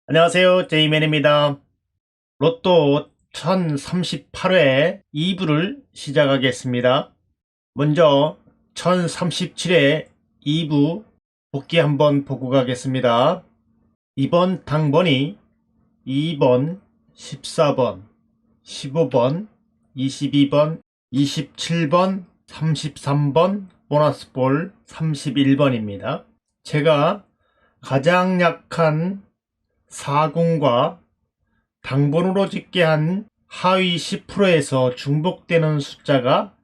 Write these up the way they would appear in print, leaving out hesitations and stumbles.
안녕하세요. 제이맨입니다. 로또 1038회 2부를 시작하겠습니다. 먼저 1037회 2부 복귀 한번 보고 가겠습니다. 이번 당번이 2번, 14번, 15번, 22번, 27번, 33번, 보너스볼 31번입니다. 제가 가장 약한 4군과 당번으로 집계한 하위 10%에서 중복되는 숫자가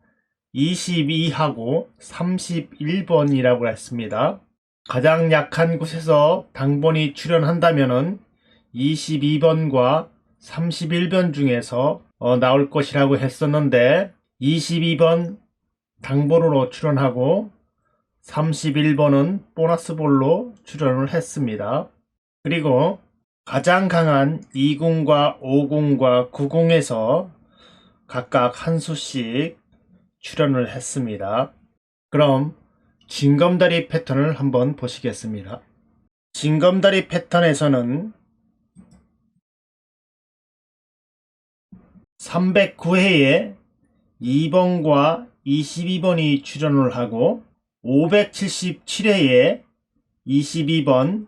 22하고 31번이라고 했습니다. 가장 약한 곳에서 당번이 출현한다면 22번과 31번 중에서 나올 것이라고 했었는데 22번 당번으로 출현하고 31번은 보너스볼로 출현을 했습니다. 그리고 가장 강한 2궁과 5궁과 9궁에서 각각 한 수씩 출현을 했습니다. 그럼 징검다리 패턴을 한번 보시겠습니다. 징검다리 패턴에서는 309회에 2번과 22번이 출현을 하고 577회에 22번,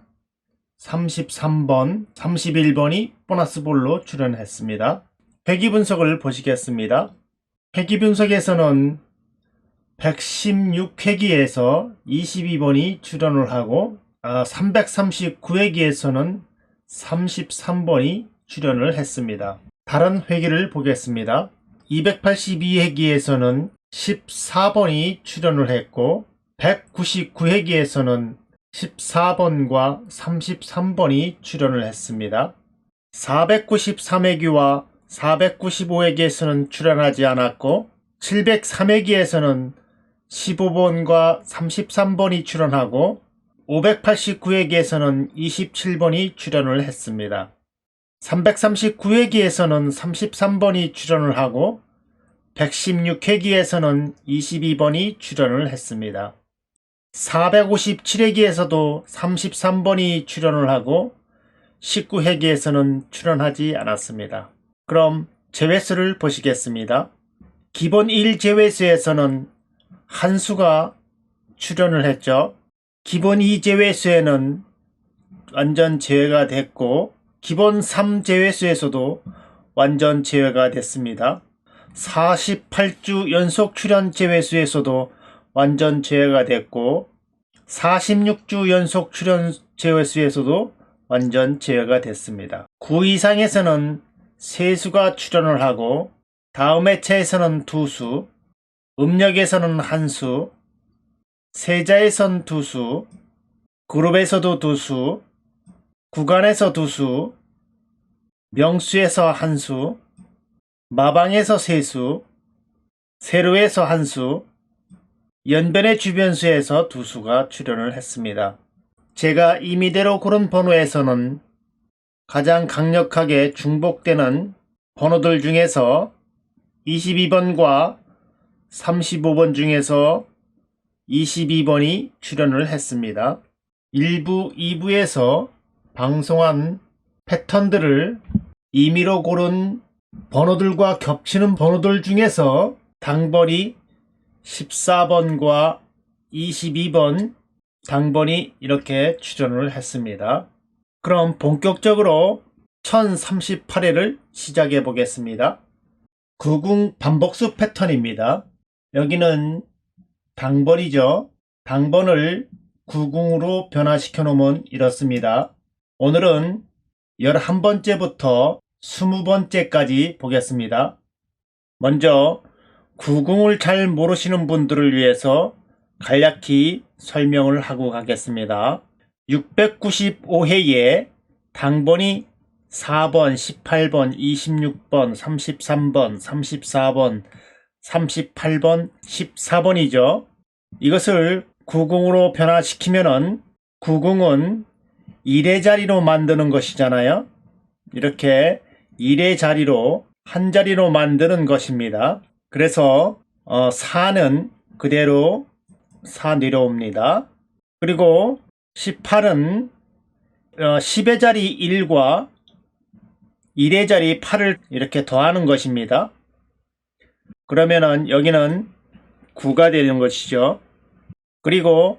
33번, 31번이 보너스볼로 출연했습니다. 회귀 분석을 보시겠습니다. 회귀 분석에서는 116회기에서 22번이 출연을 하고 339회기에서는 33번이 출연을 했습니다. 다른 회기를 보겠습니다. 282회기에서는 14번이 출연을 했고 199회기에서는 14번과 33번이 출연을 했습니다. 493회기와 495회기에서는 출연하지 않았고 703회기에서는 15번과 33번이 출연하고 589회기에서는 27번이 출연을 했습니다. 339회기에서는 33번이 출연을 하고 116회기에서는 22번이 출연을 했습니다. 457회기에서도 33번이 출연을 하고 19회기에서는 출연하지 않았습니다. 그럼 제외수를 보시겠습니다. 기본 1 제외수에서는 한 수가 출연을 했죠. 기본 2 제외수에는 완전 제외가 됐고 기본 3 제외수에서도 완전 제외가 됐습니다. 48주 연속 출연 제외수에서도 완전 제외가 됐고 46주 연속 출연 제외수에서도 완전 제외가 됐습니다. 9 이상에서는 3수가 출연을 하고 다음 회차에서는 2수, 음력에서는 1수, 세자에선 2수, 그룹에서도 2수, 구간에서 2수, 명수에서 1수, 마방에서 3수, 세로에서 1수, 연변의 주변수에서 2수가 출연을 했습니다. 제가 임의대로 고른 번호에서는 가장 강력하게 중복되는 번호들 중에서 22번과 35번 중에서 22번이 출연을 했습니다. 1부, 2부에서 방송한 패턴들을 임의로 고른 번호들과 겹치는 번호들 중에서 당번이 14번과 22번 당번이 이렇게 출연을 했습니다. 그럼 본격적으로 1038회를 시작해 보겠습니다. 9궁 반복수 패턴입니다. 여기는 당번이죠. 당번을 9궁으로 변화시켜 놓으면 이렇습니다. 오늘은 11번째부터 20번째까지 보겠습니다. 먼저 9궁을 잘 모르시는 분들을 위해서 간략히 설명을 하고 가겠습니다. 695회에 당번이 4번, 18번, 26번, 33번, 34번, 38번, 14번이죠. 이것을 9궁으로 변화시키면은 9궁은 1의 자리로 만드는 것이잖아요. 이렇게 1의 자리로 한 자리로 만드는 것입니다. 그래서 4는 그대로 4 내려옵니다. 그리고 18은 10의 자리 1과 1의 자리 8을 이렇게 더하는 것입니다. 그러면은 여기는 9가 되는 것이죠. 그리고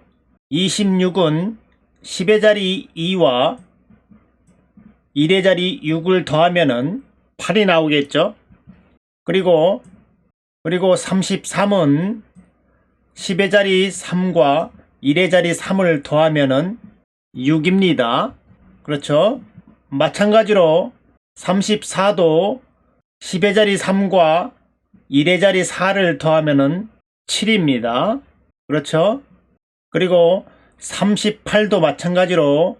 26은 10의 자리 2와 1의 자리 6을 더하면은 8이 나오겠죠. 그리고 33은 10의 자리 3과 1의 자리 3을 더하면은 6입니다. 그렇죠? 마찬가지로 34도 10의 자리 3과 1의 자리 4를 더하면은 7입니다. 그렇죠? 그리고 38도 마찬가지로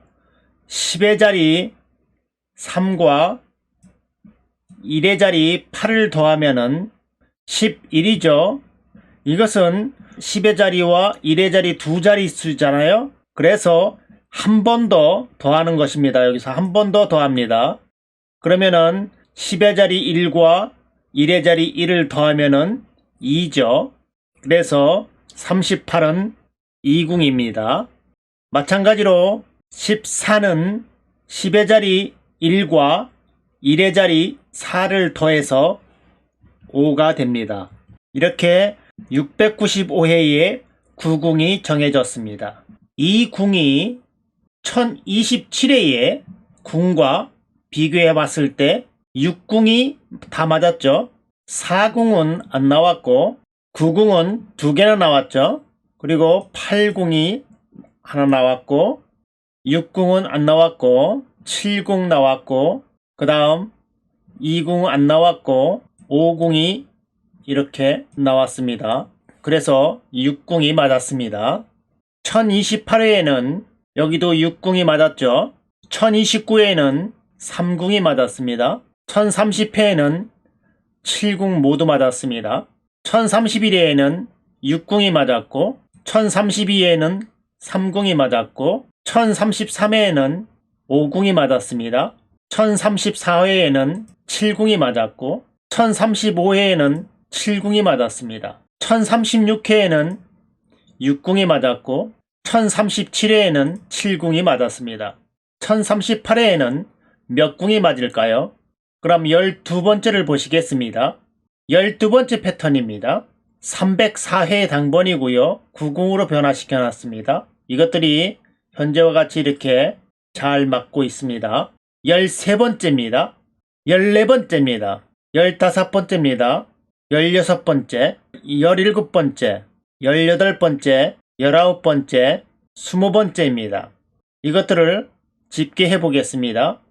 10의 자리 3과 1의 자리 8을 더하면은 11이죠. 이것은 10의 자리와 1의 자리 두 자릿수잖아요. 그래서 한 번 더 더하는 것입니다. 여기서 한 번 더 더합니다. 그러면은 10의 자리 1과 1의 자리 1을 더하면은 2죠. 그래서 38은 2궁입니다. 마찬가지로 14는 10의 자리 1과 1의 자리 4를 더해서 5가 됩니다. 이렇게 695회의 구궁이 정해졌습니다. 이 궁이 1027회의 궁과 비교해 봤을 때 6궁이 다 맞았죠. 4궁은 안 나왔고 9궁은 2개나 나왔죠. 그리고 8궁이 하나 나왔고 6궁은 안 나왔고 7궁 나왔고 그 다음 2궁 안 나왔고 5궁이 이렇게 나왔습니다. 그래서 6궁이 맞았습니다. 1028회에는 여기도 6궁이 맞았죠. 1029회에는 3궁이 맞았습니다. 1030회에는 7궁 모두 맞았습니다. 1031회에는 6궁이 맞았고 1032회에는 3궁이 맞았고 1033회에는 5궁이 맞았습니다. 1034회에는 7궁이 맞았고 1035회에는 7궁이 맞았습니다. 1036회에는 6궁이 맞았고 1037회에는 7궁이 맞았습니다. 1038회에는 몇 궁이 맞을까요? 그럼 12번째를 보시겠습니다. 12번째 패턴입니다. 304회 당번이고요. 9궁으로 변화시켜 놨습니다. 이것들이 현재와 같이 이렇게 잘 맞고 있습니다. 13번째입니다. 14번째입니다. 15번째입니다. 16번째, 17번째, 18번째, 19번째, 20번째입니다. 이것들을 집계해 보겠습니다.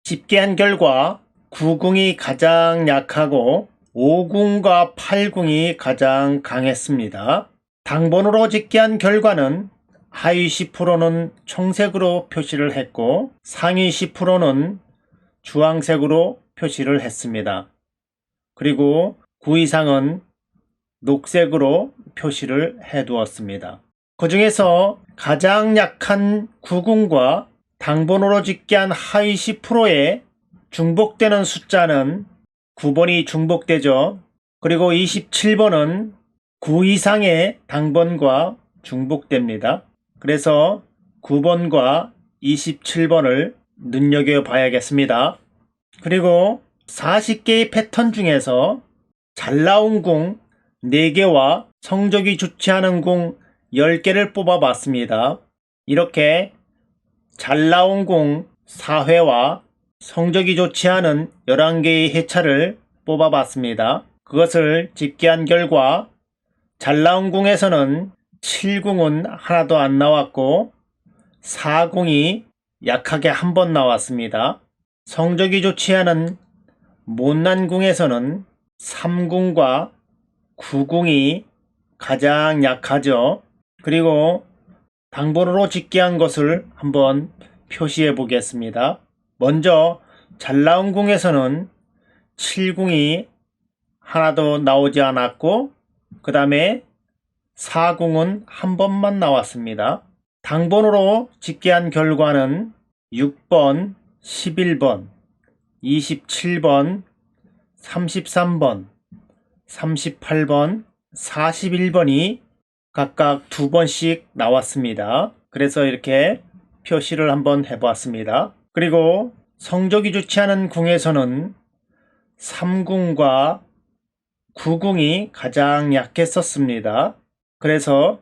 집계한 결과 9궁이 가장 약하고 5궁과 8궁이 가장 강했습니다. 당번으로 집계한 결과는 하위 10%는 청색으로 표시를 했고 상위 10%는 주황색으로 표시를 했습니다. 그리고 9 이상은 녹색으로 표시를 해 두었습니다. 그 중에서 가장 약한 9궁과 당번으로 집계한 하위 10%에 중복되는 숫자는 9번이 중복되죠. 그리고 27번은 9 이상의 당번과 중복됩니다. 그래서 9번과 27번을 눈여겨봐야겠습니다. 그리고 40개의 패턴 중에서 잘 나온 궁 4개와 성적이 좋지 않은 궁 10개를 뽑아봤습니다. 이렇게 잘 나온 궁 4회와 성적이 좋지 않은 11개의 회차를 뽑아봤습니다. 그것을 집계한 결과 잘 나온 궁에서는 7궁은 하나도 안 나왔고 4궁이 약하게 한 번 나왔습니다. 성적이 좋지 않은 못난 궁에서는 3궁과 9궁이 가장 약하죠. 그리고 당번으로 집계한 것을 한번 표시해 보겠습니다. 먼저 잘 나온 궁에서는 7궁이 하나도 나오지 않았고 그 다음에 4궁은 한 번만 나왔습니다. 당번으로 집계한 결과는 6번, 11번, 27번, 33번, 38번, 41번이 각각 2번씩 나왔습니다. 그래서 이렇게 표시를 한번 해보았습니다. 그리고 성적이 좋지 않은 궁에서는 3궁과 9궁이 가장 약했었습니다. 그래서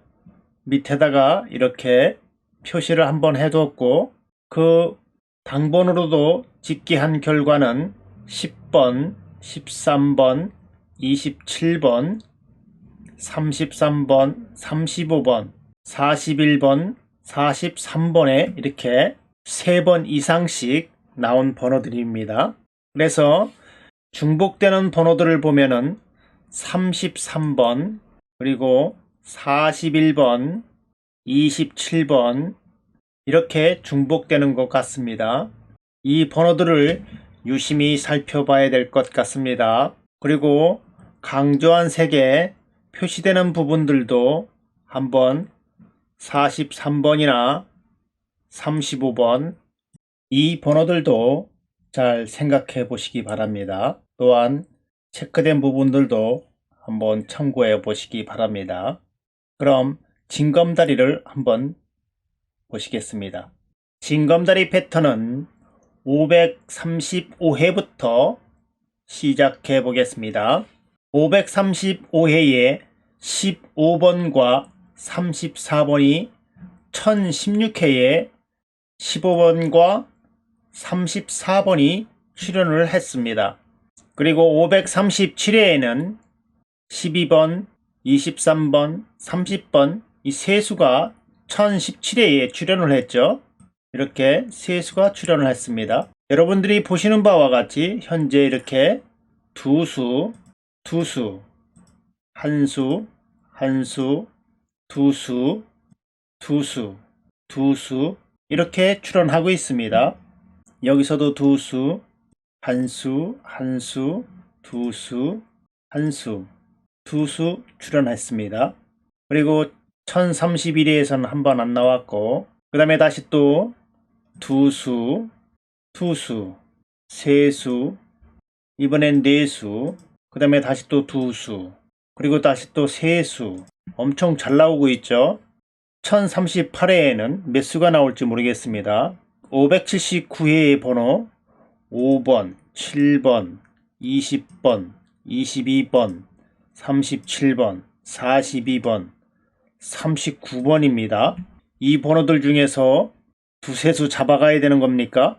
밑에다가 이렇게 표시를 한번 해두었고, 그 당번으로도 집계한 결과는 10번, 13번, 27번, 33번, 35번, 41번, 43번에 이렇게 3번 이상씩 나온 번호들입니다. 그래서 중복되는 번호들을 보면은 33번, 그리고 41번, 27번 이렇게 중복되는 것 같습니다. 이 번호들을 유심히 살펴봐야 될 것 같습니다. 그리고 강조한 색에 표시되는 부분들도 한번 43번이나 35번 이 번호들도 잘 생각해 보시기 바랍니다. 또한 체크된 부분들도 한번 참고해 보시기 바랍니다. 그럼 징검다리를 한번 보시겠습니다. 징검다리 패턴은 535회부터 시작해 보겠습니다. 535회에 15번과 34번이 1016회에 15번과 34번이 출연을 했습니다. 그리고 537회에는 12번, 23번, 30번 이 세 수가 1017회에 출연을 했죠. 이렇게 세 수가 출연을 했습니다. 여러분들이 보시는 바와 같이 현재 이렇게 두 수, 한 수, 두 수, 두 수 이렇게 출연하고 있습니다. 여기서도 두 수, 한 수, 두 수, 두 수 출연했습니다. 그리고 1031회에서는 한 번 안 나왔고, 그 다음에 다시 또 두 수, 세 수, 이번엔 네 수, 그 다음에 다시 또 두 수, 그리고 다시 또 세 수. 엄청 잘 나오고 있죠. 1038회에는 몇 수가 나올지 모르겠습니다. 579회의 번호 5번, 7번, 20번, 22번, 37번, 42번, 39번입니다. 이 번호들 중에서 두세 수 잡아가야 되는 겁니까?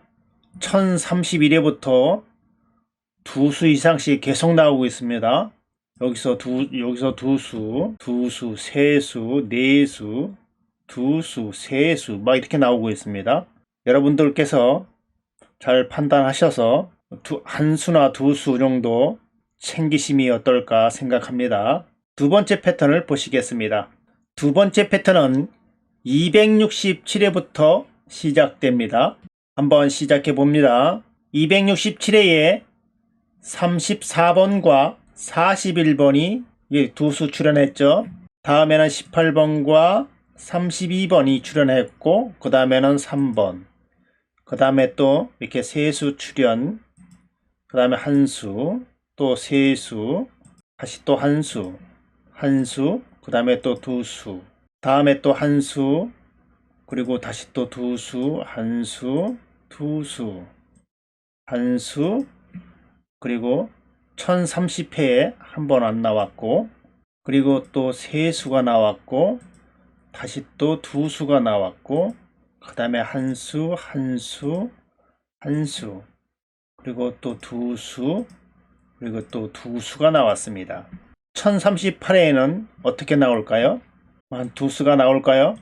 1031회부터 두 수 이상씩 계속 나오고 있습니다. 여기서 두 수, 세 수, 네 수, 두 수, 세 수 막 이렇게 나오고 있습니다. 여러분들께서 잘 판단하셔서 한 수나 두 수 정도 챙기심이 어떨까 생각합니다. 두 번째 패턴을 보시겠습니다. 두 번째 패턴은 267회부터 시작됩니다. 한번 시작해 봅니다. 267회에 34번과 41번이 두 수 출연했죠. 다음에는 18번과 32번이 출연했고, 그 다음에는 3번, 그 다음에 또 이렇게 세 수 출연, 그 다음에 한 수, 또 세 수, 다시 또 한 수, 그 다음에 또 두 수, 다음에 또 한 수, 그리고 다시 또 두 수, 한 수, 두 수, 한 수, 그리고 1030회에 한 번 안 나왔고, 그리고 또 세 수가 나왔고, 다시 또 두 수가 나왔고, 그 다음에 한 수, 그리고 또 두 수, 그리고 또 두 수가 나왔습니다. 1038회에는 어떻게 나올까요? 한 두 수가 나올까요?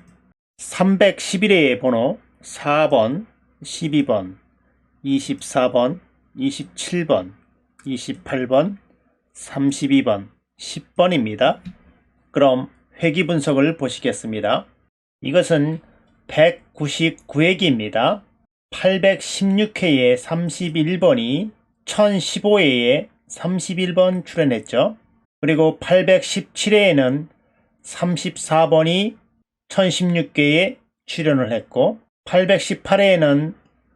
311회의 번호 4번, 12번, 24번, 27번, 28번, 32번, 10번입니다. 그럼 회기 분석을 보시겠습니다. 이것은 199회기입니다. 816회에 31번이 1015회에 31번 출연했죠. 그리고 817회에는 34번이 1016회에 출연을 했고, 818회에는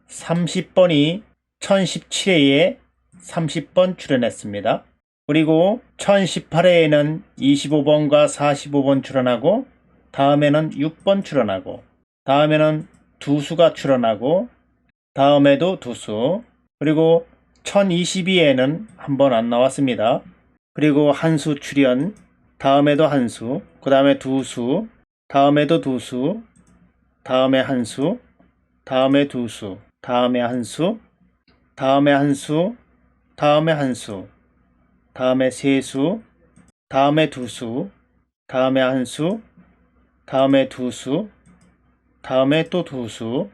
30번이 1017회에 30번 출연했습니다. 그리고 1018회에는 25번과 45번 출연하고, 다음에는 6번 출연하고, 다음에는 두 수가 출연하고 다음에도 두 수, 그리고 1022에는 한 번 안 나왔습니다. 그리고 한 수 출연, 다음에도 한 수, 그 다음에 두 수, 다음에도 두 수, 다음에 한 수, 다음에 두 수, 다음에 한 수, 다음에 한 수, 다음에 한 수, 다음에 세 수, 다음에 두 수, 다음에 한 수, 다음에 두 수, 다음에 또 두 수,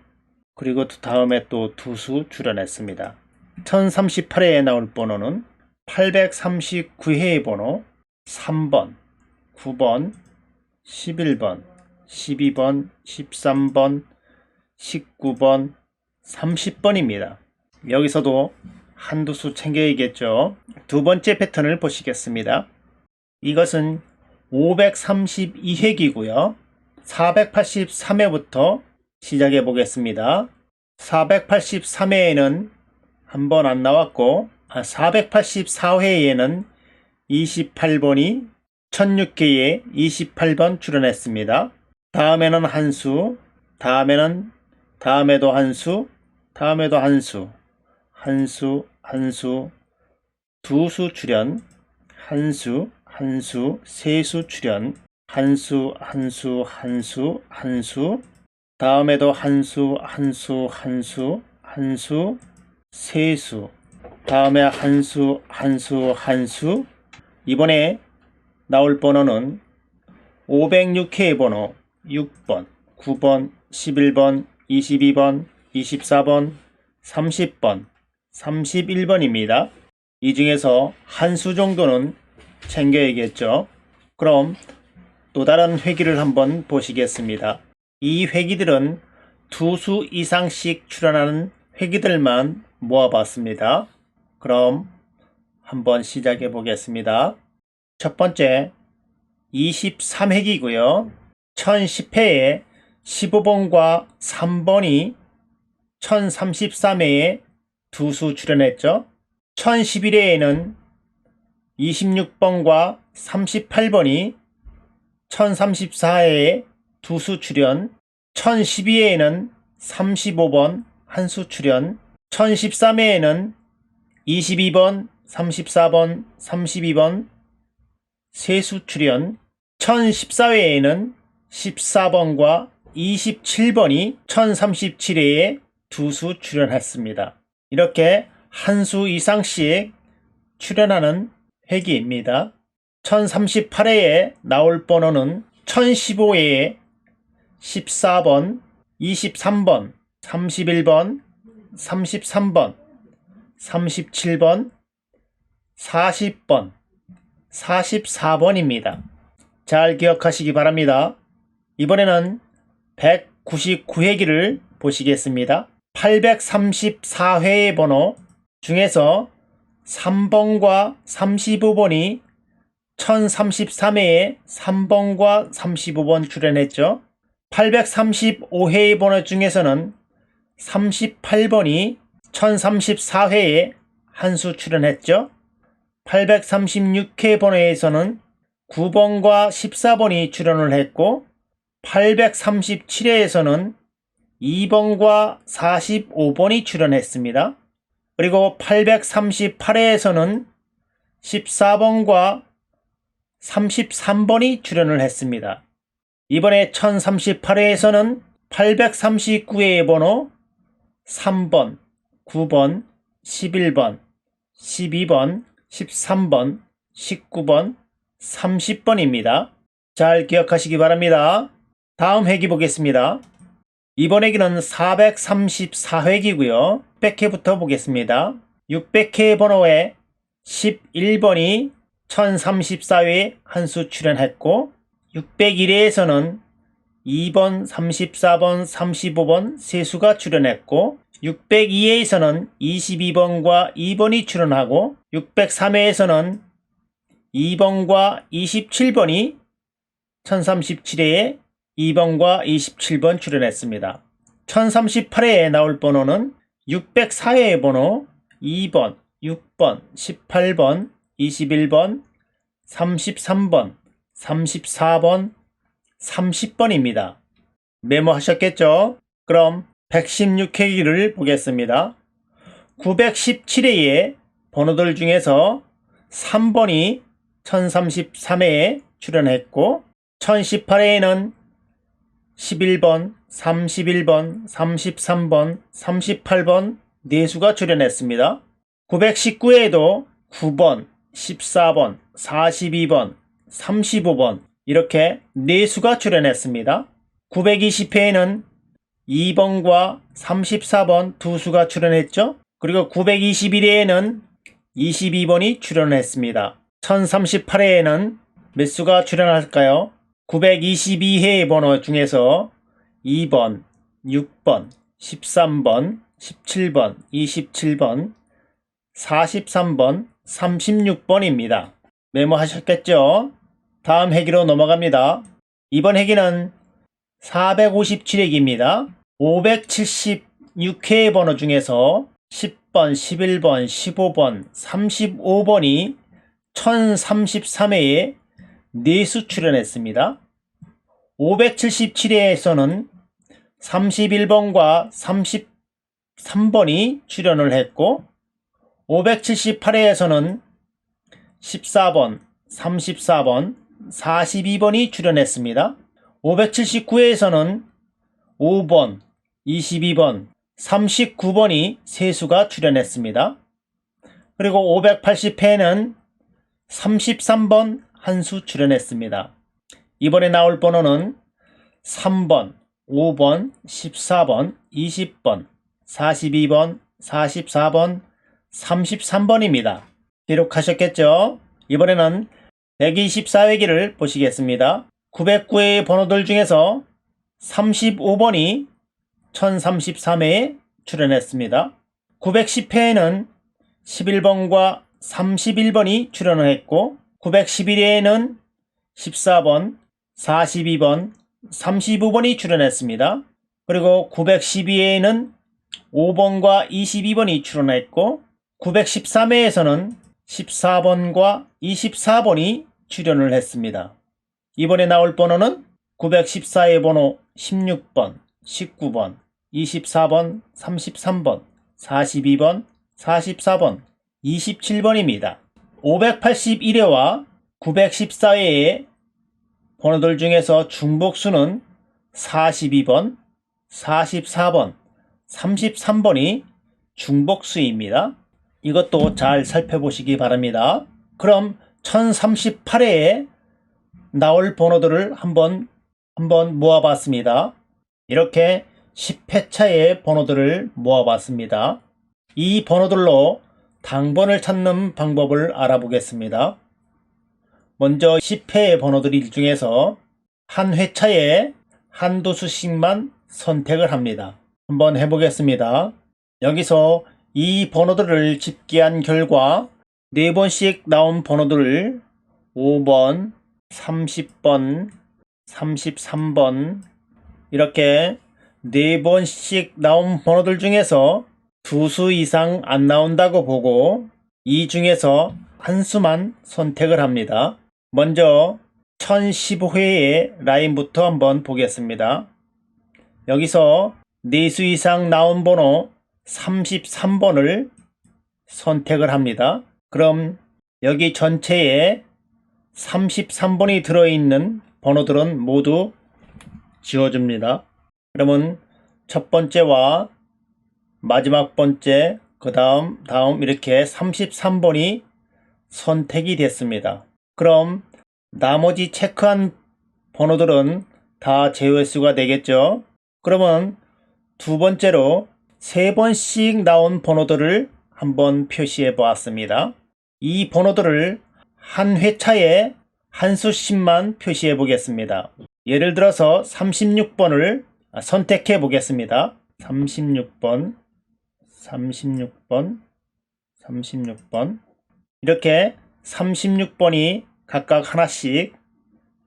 그리고 다음에 또 두 수 출연했습니다. 1038회에 나올 번호는 839회의 번호 3번, 9번, 11번, 12번, 13번, 19번, 30번입니다. 여기서도 한두 수 챙겨야겠죠. 두 번째 패턴을 보시겠습니다. 이것은 532획이고요. 483회부터 시작해 보겠습니다. 483회에는 한 번 안 나왔고 484회에는 28번이 1006개에 28번 출연했습니다. 다음에는 한 수, 다음에도 한 수, 다음에도 한 수, 한 수, 한 수, 두 수 출연, 한 수, 한 수, 세 수 출연, 한 수, 한 수, 한 수, 한 수, 다음에도 한 수, 한 수, 한 수, 한 수, 세 수, 다음에 한 수, 한 수, 한 수. 이번에 나올 번호는 506회의 번호 6번, 9번, 11번, 22번, 24번, 30번, 31번입니다. 이 중에서 한 수 정도는 챙겨야겠죠. 그럼 또 다른 회기를 한번 보시겠습니다. 이 회기들은 두 수 이상씩 출연하는 회기들만 모아봤습니다. 그럼 한번 시작해 보겠습니다. 첫 번째 23회기고요. 1010회에 15번과 3번이 1033회에 두 수 출연했죠. 1011회에는 26번과 38번이 1034회에 두 수 출연, 1012회에는 35번 한 수 출연, 1013회에는 22번, 34번, 32번 세 수 출연, 1014회에는 14번과 27번이 1037회에 두 수 출연했습니다. 이렇게 한 수 이상씩 출연하는 회기입니다. 1038회에 나올 번호는 1015회에 14번, 23번, 31번, 33번, 37번, 40번, 44번입니다. 잘 기억하시기 바랍니다. 이번에는 199회기를 보시겠습니다. 834회의 번호 중에서 3번과 35번이 1033회에 3번과 35번 출연했죠. 835회의 번호 중에서는 38번이 1034회에 한 수 출연했죠. 836회 번호에서는 9번과 14번이 출연을 했고 837회에서는 2번과 45번이 출연했습니다. 그리고 838회에서는 14번과 33번이 출연을 했습니다. 이번에 1038회에서는 839회의 번호 3번, 9번, 11번, 12번, 13번, 19번, 30번입니다. 잘 기억하시기 바랍니다. 다음 회기 보겠습니다. 이번 회기는 434회기고요. 600회부터 보겠습니다. 600회 번호에 11번이 1034회에 한 수 출연했고 601회에서는 2번, 34번, 35번 세 수가 출연했고 602회에서는 22번과 2번이 출연하고 603회에서는 2번과 27번이 1037회에 2번과 27번 출연했습니다. 1038회에 나올 번호는 604회의 번호 2번, 6번, 18번, 21번, 33번, 34번, 30번입니다. 메모하셨겠죠? 그럼 116회기를 보겠습니다. 917회의 번호들 중에서 3번이 1033회에 출연했고 1018회에는 11번, 31번, 33번, 38번 4수가 출연했습니다. 919회에도 9번, 14번, 42번, 35번 이렇게 4수가 출연했습니다. 920회에는 2번과 34번 2수가 출연했죠. 그리고 921회에는 22번이 출연했습니다. 1038회에는 몇 수가 출연할까요? 922회의 번호 중에서 2번, 6번, 13번, 17번, 27번, 43번, 36번입니다. 메모하셨겠죠? 다음 회기로 넘어갑니다. 이번 회기는 457회기입니다. 576회의 번호 중에서 10번, 11번, 15번, 35번이 1033회에 4수 출연했습니다. 577회에서는 31번과 33번이 출연을 했고 578회에서는 14번, 34번, 42번이 출연했습니다. 579회에서는 5번, 22번, 39번이 3수가 출연했습니다. 그리고 580회에는 33번 1수 출연했습니다. 이번에 나올 번호는 3번, 5번, 14번, 20번, 42번, 44번, 33번입니다. 기록하셨겠죠? 이번에는 124회기를 보시겠습니다. 909회의 번호들 중에서 35번이 1033회에 출연했습니다. 910회에는 11번과 31번이 출연을 했고 911회에는 14번, 42번, 35번이 출연했습니다. 그리고 912회에는 5번과 22번이 출연했고 913회에서는 14번과 24번이 출연을 했습니다. 이번에 나올 번호는 914회 번호 16번, 19번, 24번, 33번, 42번, 44번, 27번입니다. 581회와 914회의 번호들 중에서 중복수는 42번, 44번, 33번이 중복수입니다. 이것도 잘 살펴보시기 바랍니다. 그럼 1038회에 나올 번호들을 한번 모아봤습니다. 이렇게 10회차의 번호들을 모아봤습니다. 이 번호들로 당번을 찾는 방법을 알아보겠습니다. 먼저 10회의 번호들 중에서 한 회차에 한두 수씩만 선택을 합니다. 한번 해보겠습니다. 여기서 이 번호들을 집계한 결과 4번씩 나온 번호들을 5번, 30번, 33번 이렇게 4번씩 나온 번호들 중에서 2수 이상 안 나온다고 보고 이 중에서 한 수만 선택을 합니다. 먼저 1015회의 라인부터 한번 보겠습니다. 여기서 4수 이상 나온 번호 33번을 선택을 합니다. 그럼 여기 전체에 33번이 들어있는 번호들은 모두 지워줍니다. 그러면 첫 번째와 마지막 번째, 그 다음 이렇게 33번이 선택이 됐습니다. 그럼 나머지 체크한 번호들은 다 제외수가 되겠죠. 그러면 두 번째로 3번씩 나온 번호들을 한번 표시해 보았습니다. 이 번호들을 한 회차에 한 수씩만 표시해 보겠습니다. 예를 들어서 36번을 선택해 보겠습니다. 36번, 36번, 36번 이렇게 36번이 각각 하나씩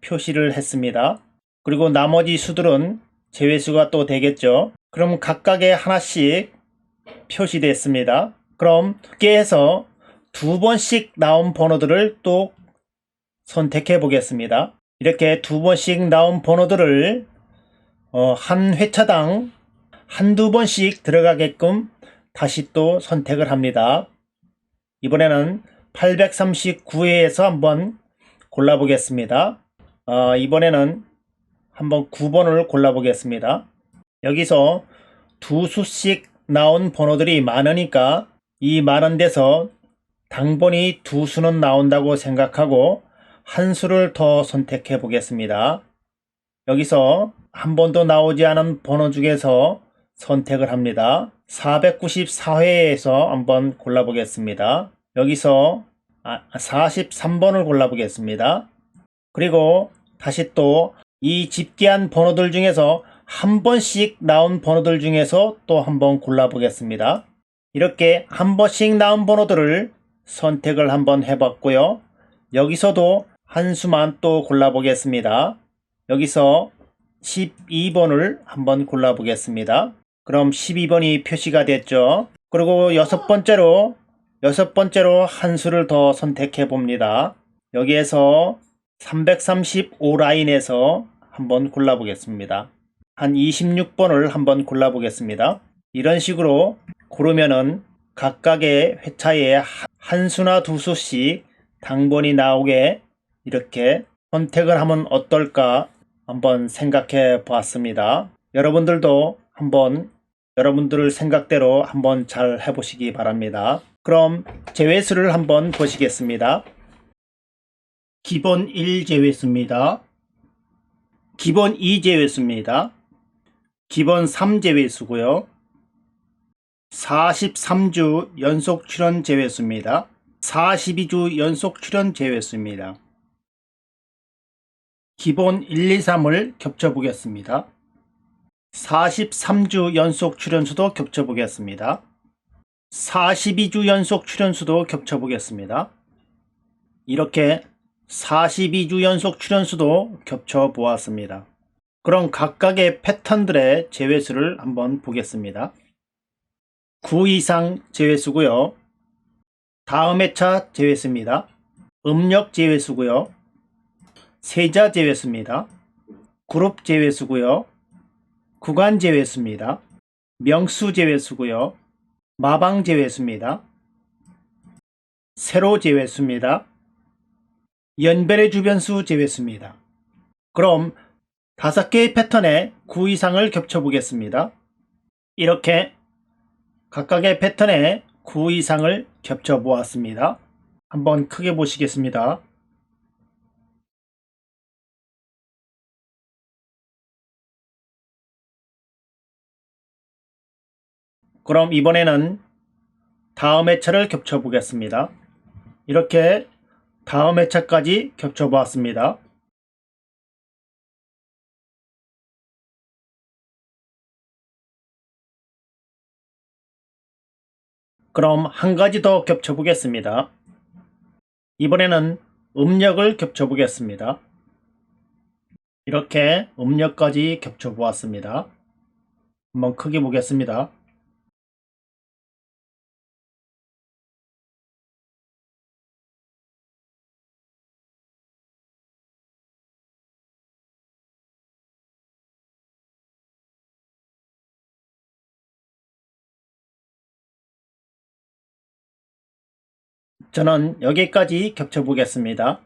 표시를 했습니다. 그리고 나머지 수들은 제외수가 또 되겠죠. 그럼 각각의 하나씩 표시됐습니다. 그럼 합계해서 2번씩 나온 번호들을 또 선택해 보겠습니다. 이렇게 2번씩 나온 번호들을 한 회차당 한두 번씩 들어가게끔 다시 또 선택을 합니다. 이번에는 839회에서 한번 골라보겠습니다. 이번에는 한번 9번을 골라보겠습니다. 여기서 두 수씩 나온 번호들이 많으니까 이 많은 데서 당번이 두 수는 나온다고 생각하고 한 수를 더 선택해 보겠습니다. 여기서 한 번도 나오지 않은 번호 중에서 선택을 합니다. 494회에서 한번 골라보겠습니다. 여기서 43번을 골라보겠습니다. 그리고 다시 또 이 집계한 번호들 중에서 한 번씩 나온 번호들 중에서 또 한번 골라보겠습니다. 이렇게 한 번씩 나온 번호들을 선택을 한번 해봤고요. 여기서도 한 수만 또 골라보겠습니다. 여기서 12번을 한번 골라보겠습니다. 그럼 12번이 표시가 됐죠. 그리고 여섯 번째로 한 수를 더 선택해 봅니다. 여기에서 335 라인에서 한번 골라보겠습니다. 한 26번을 한번 골라보겠습니다. 이런 식으로 고르면은 각각의 회차에 한 수나 두 수씩 당번이 나오게 이렇게 선택을 하면 어떨까 한번 생각해 보았습니다. 여러분들도 한번 여러분들 생각대로 한번 잘 해보시기 바랍니다. 그럼 제외수를 한번 보시겠습니다. 기본 1 제외수입니다. 기본 2 제외수입니다. 기본 3 제외수고요. 43주 연속 출연 제외수입니다. 42주 연속 출연 제외수입니다. 기본 1, 2, 3을 겹쳐보겠습니다. 43주 연속 출연수도 겹쳐보겠습니다. 42주 연속 출연수도 겹쳐보겠습니다. 이렇게 42주 연속 출연수도 겹쳐보았습니다. 그럼 각각의 패턴들의 제외수를 한번 보겠습니다. 9 이상 제외수고요. 다음 회차 제외수입니다. 음력 제외수고요. 세자 제외수입니다. 그룹 제외수고요. 구간 제외수입니다. 명수 제외수고요. 마방 제외수입니다. 세로 제외수입니다. 연별의 주변수 제외수입니다. 그럼 5개의 패턴에 9 이상을 겹쳐보겠습니다. 이렇게 각각의 패턴에 9 이상을 겹쳐보았습니다. 한번 크게 보시겠습니다. 그럼 이번에는 다음 회차를 겹쳐보겠습니다. 이렇게 다음 회차까지 겹쳐보았습니다. 그럼 한 가지 더 겹쳐보겠습니다. 이번에는 음력을 겹쳐보겠습니다. 이렇게 음력까지 겹쳐보았습니다. 한번 크게 보겠습니다. 저는 여기까지 겹쳐보겠습니다.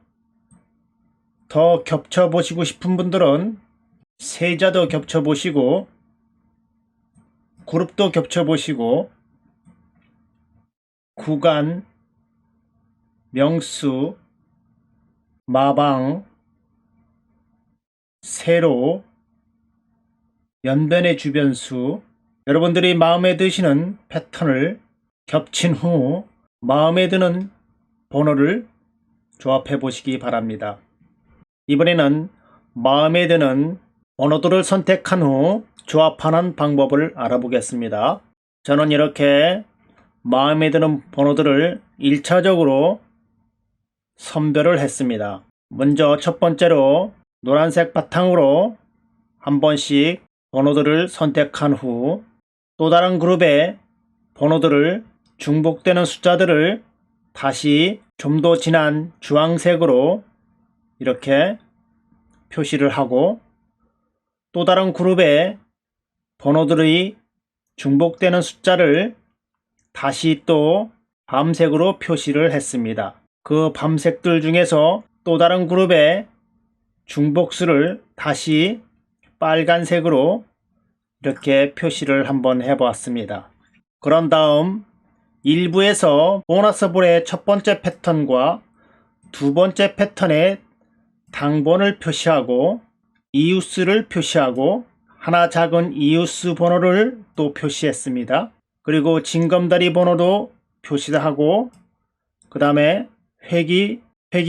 더 겹쳐보시고 싶은 분들은 세자도 겹쳐보시고 그룹도 겹쳐보시고 구간, 명수, 마방, 세로, 연변의 주변수 여러분들이 마음에 드시는 패턴을 겹친 후 마음에 드는 번호를 조합해 보시기 바랍니다. 이번에는 마음에 드는 번호들을 선택한 후 조합하는 방법을 알아보겠습니다. 저는 이렇게 마음에 드는 번호들을 1차적으로 선별을 했습니다. 먼저 첫 번째로 노란색 바탕으로 한 번씩 번호들을 선택한 후 또 다른 그룹의 번호들을 중복되는 숫자들을 다시 좀 더 진한 주황색으로 이렇게 표시를 하고 또 다른 그룹의 번호들의 중복되는 숫자를 다시 또 밤색으로 표시를 했습니다. 그 밤색들 중에서 또 다른 그룹의 중복수를 다시 빨간색으로 이렇게 표시를 한번 해보았습니다. 그런 다음 일부에서 보너스볼의 첫 번째 패턴과 두 번째 패턴의 당번을 표시하고 이웃수를 표시하고 하나 작은 이웃수 번호를 또 표시했습니다. 그리고 징검다리 번호도 표시하고 그 다음에 회기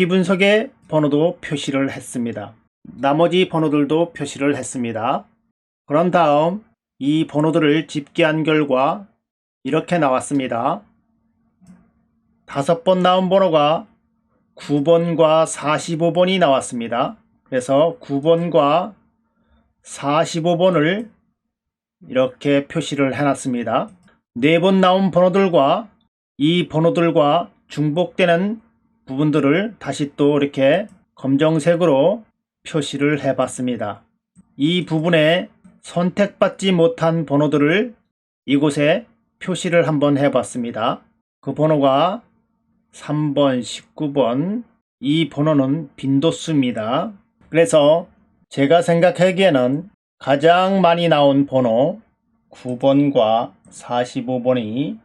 분석의 번호도 표시를 했습니다. 나머지 번호들도 표시를 했습니다. 그런 다음 이 번호들을 집계한 결과 이렇게 나왔습니다. 5번 나온 번호가 9번과 45번이 나왔습니다. 그래서 9번과 45번을 이렇게 표시를 해놨습니다. 4번 나온 번호들과 이 번호들과 중복되는 부분들을 다시 또 이렇게 검정색으로 표시를 해봤습니다. 이 부분에 선택받지 못한 번호들을 이곳에 표시를 한번 해봤습니다. 그 번호가 3번, 19번, 이 번호는 빈도수입니다. 그래서 제가 생각하기에는 가장 많이 나온 번호 9번과 45번이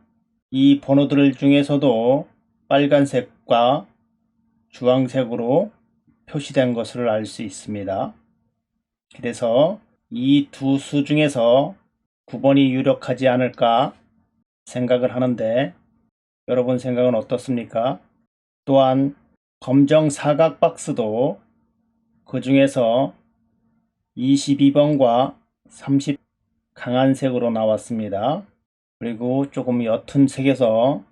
이 번호들 중에서도 빨간색과 주황색으로 표시된 것을 알 수 있습니다. 그래서 이 두 수 중에서 9번이 유력하지 않을까 생각을 하는데 여러분 생각은 어떻습니까? 또한 검정 사각 박스도 그 중에서 22번과 30 강한 색으로 나왔습니다. 그리고 조금 옅은 색에서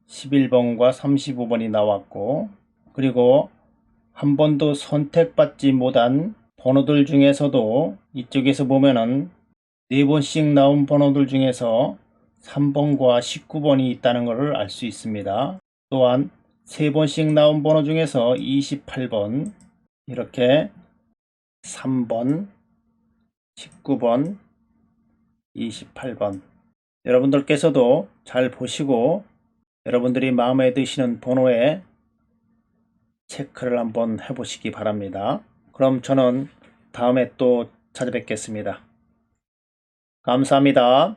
11번과 35번이 나왔고 그리고 한 번도 선택받지 못한 번호들 중에서도 이쪽에서 보면은 4번씩 나온 번호들 중에서 3번과 19번이 있다는 것을 알 수 있습니다. 또한 3번씩 나온 번호 중에서 28번, 이렇게 3번, 19번, 28번 여러분들께서도 잘 보시고 여러분들이 마음에 드시는 번호에 체크를 한번 해보시기 바랍니다. 그럼 저는 다음에 또 찾아뵙겠습니다. 감사합니다.